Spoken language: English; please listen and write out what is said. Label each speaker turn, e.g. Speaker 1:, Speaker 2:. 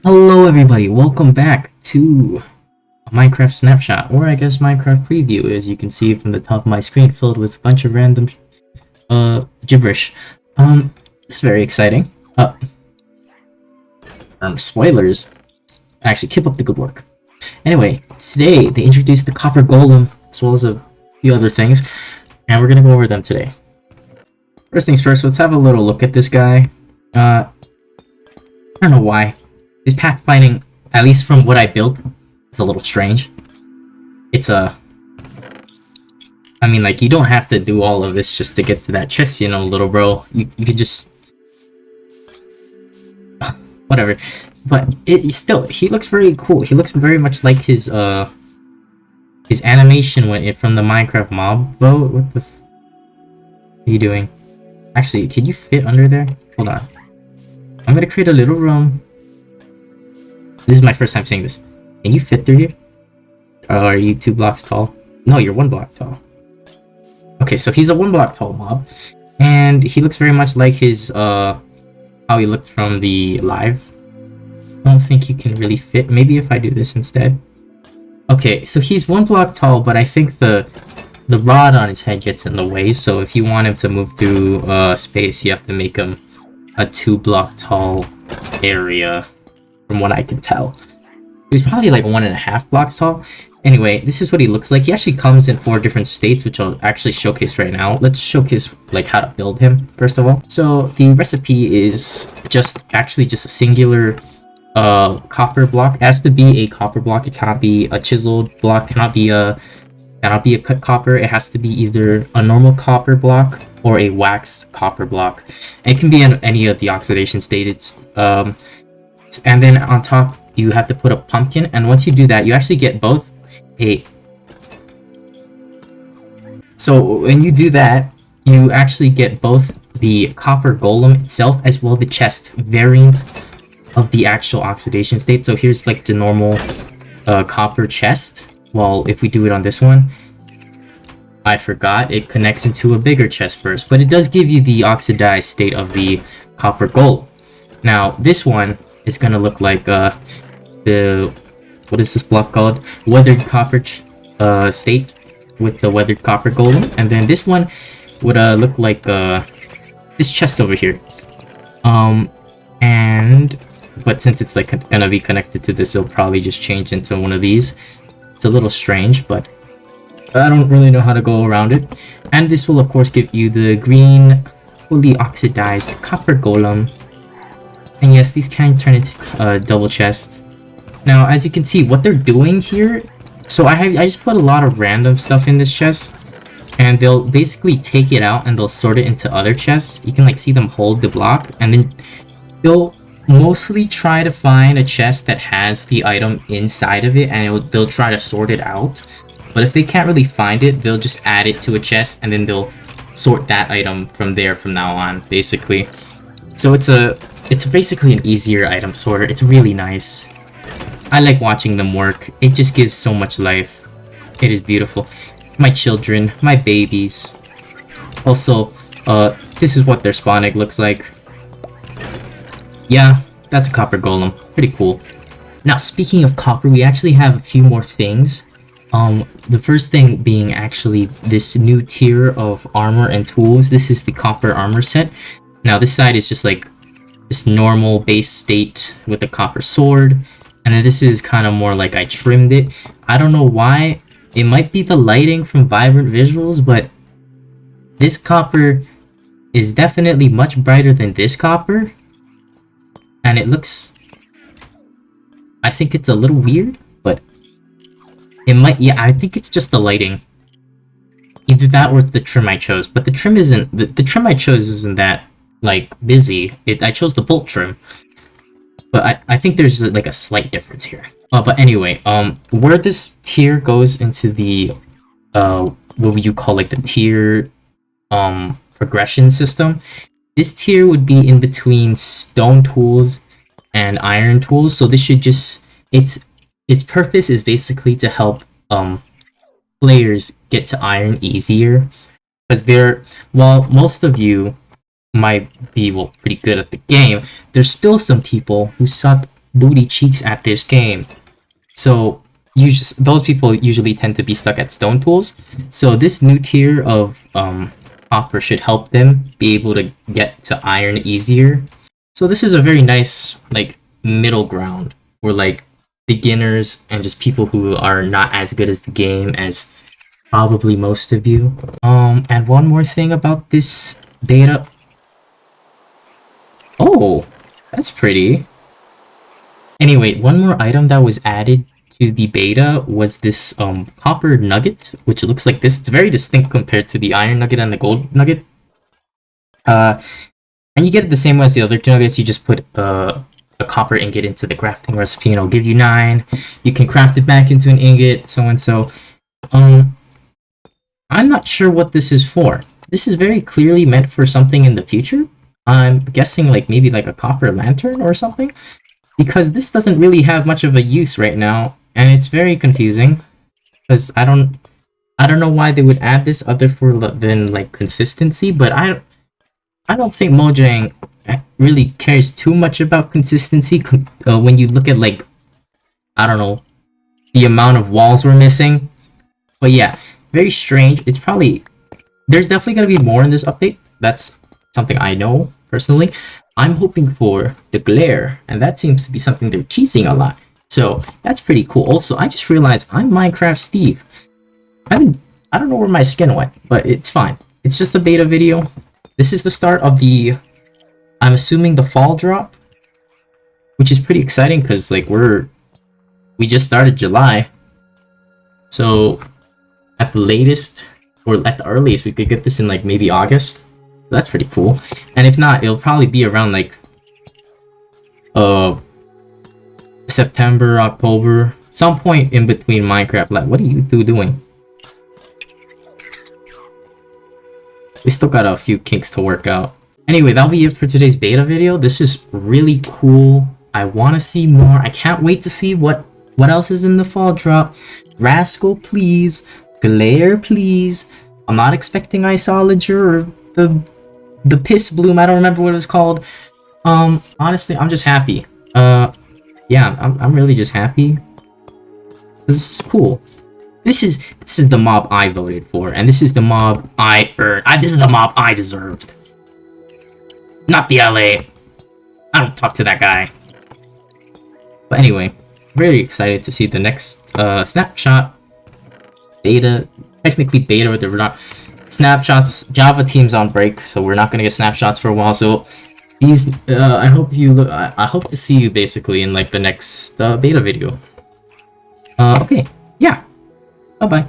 Speaker 1: Hello everybody, welcome back to a Minecraft snapshot, or I guess Minecraft preview, as you can see from the top of my screen, filled with a bunch of random gibberish. It's very exciting. Spoilers. Actually, keep up the good work. Anyway, today they introduced the Copper Golem, as well as a few other things, and we're gonna go over them today. First things first, let's have a little look at this guy. I don't know why. His pathfinding, at least from what I built, is a little strange. It's I mean, like, you don't have to do all of this just to get to that chest, you know, little bro. You could just... whatever. But he looks very cool. He looks very much like his animation when it from the Minecraft mob vote. What the are you doing? Actually, can you fit under there? Hold on. I'm gonna create a little room. This is my first time saying this. Can you fit through here? Are you 2 blocks tall? No, you're 1 block tall. Okay, so he's a 1 block tall mob. And he looks very much like his, how he looked from the live. I don't think you can really fit. Maybe if I do this instead. Okay, so he's 1 block tall, but I think the rod on his head gets in the way. So if you want him to move through space, you have to make him a 2 block tall area. From what I can tell, he's probably like 1.5 blocks tall. Anyway, this is what he looks like. He actually comes in 4 different states, which I'll actually showcase right now. Let's showcase like how to build him first of all. So the recipe is just a singular copper block. It has to be a copper block. It cannot be a chiseled block. Cannot be a cut copper. It has to be either a normal copper block or a waxed copper block. It can be in any of the oxidation states. And then on top you have to put a pumpkin, and once you do that you actually get both so when you do that you actually get both the copper golem itself as well the chest variant of the actual oxidation state. So here's like the normal copper chest. Well, if we do it on this one, I forgot it connects into a bigger chest first, but it does give you the oxidized state of the copper golem. Now this one is gonna look like the what is this block called? Weathered copper state with the weathered copper golem, and then this one would look like this chest over here. But since it's like gonna be connected to this, it'll probably just change into one of these. It's a little strange, but I don't really know how to go around it. And this will of course give you the green, fully oxidized copper golem. And yes, these can turn into double chests. Now, as you can see, what they're doing here... So I just put a lot of random stuff in this chest. And they'll basically take it out and they'll sort it into other chests. You can like see them hold the block. And then they'll mostly try to find a chest that has the item inside of it. And they'll try to sort it out. But if they can't really find it, they'll just add it to a chest. And then they'll sort that item from there from now on, basically. So it's basically an easier item sorter. It's really nice. I like watching them work. It just gives so much life. It is beautiful. My children, my babies. Also, this is what their spawn egg looks like. Yeah, that's a copper golem. Pretty cool. Now, speaking of copper, we actually have a few more things. The first thing being actually this new tier of armor and tools. This is the copper armor set. Now, this side is just like this normal base state with a copper sword, and then this is kind of more like I trimmed it. I don't know why. It might be the lighting from Vibrant Visuals, but this copper is definitely much brighter than this copper, and it looks... I think it's a little weird, but it might... Yeah, I think it's just the lighting. Either that or it's the trim I chose, but the trim isn't... The trim I chose isn't that like busy. I chose the bolt trim, but I think there's like a slight difference here. But anyway, where this tier goes into the what would you call like the tier progression system, this tier would be in between stone tools and iron tools. So this should just its purpose is basically to help players get to iron easier, because while most of you might be, well, pretty good at the game, there's still some people who suck booty cheeks at this game. So those people usually tend to be stuck at stone tools. So this new tier of copper should help them be able to get to iron easier. So this is a very nice like middle ground for like beginners and just people who are not as good as the game as probably most of you. And one more thing about this beta. Oh, that's pretty. Anyway, one more item that was added to the beta was this copper nugget, which looks like this. It's very distinct compared to the iron nugget and the gold nugget. And you get it the same way as the other two nuggets. You just put a copper ingot into the crafting recipe and it'll give you 9. You can craft it back into an ingot, so and so. I'm not sure what this is for. This is very clearly meant for something in the future. I'm guessing like maybe like a copper lantern or something, because this doesn't really have much of a use right now, and it's very confusing because I don't know why they would add this other than like consistency, but I don't think Mojang really cares too much about consistency when you look at like, I don't know, the amount of walls we're missing. But yeah, very strange. It's probably, there's definitely going to be more in this update. That's something I know personally. I'm hoping for the glare, and that seems to be something they're teasing a lot. So that's pretty cool. Also, I just realized I'm Minecraft Steve. I don't know where my skin went, but it's fine. It's just a beta video. This is the start of the, I'm assuming, the fall drop, which is pretty exciting because like we just started July. So at the latest, or at the earliest, we could get this in like maybe August. That's pretty cool. And if not, it'll probably be around like September, October, some point in between Minecraft. Like, what are you two doing? We still got a few kinks to work out. Anyway, that'll be it for today's beta video. This is really cool. I want to see more. I can't wait to see what else is in the fall drop. Rascal, please. Glare, please. I'm not expecting Isolager or the Piss Bloom. I don't remember what it's called. Honestly, I'm just happy. Yeah, I'm really just happy. This is cool. This is the mob I voted for, and this is the mob I earned. This is the mob I deserved. Not the LA. I don't talk to that guy. But anyway, very excited to see the next snapshot beta. Technically beta, but they're not snapshots. Java team's on break, so we're not gonna get snapshots for a while. So these, I hope you look. I hope to see you basically in like the next beta video. Okay, yeah. Bye bye.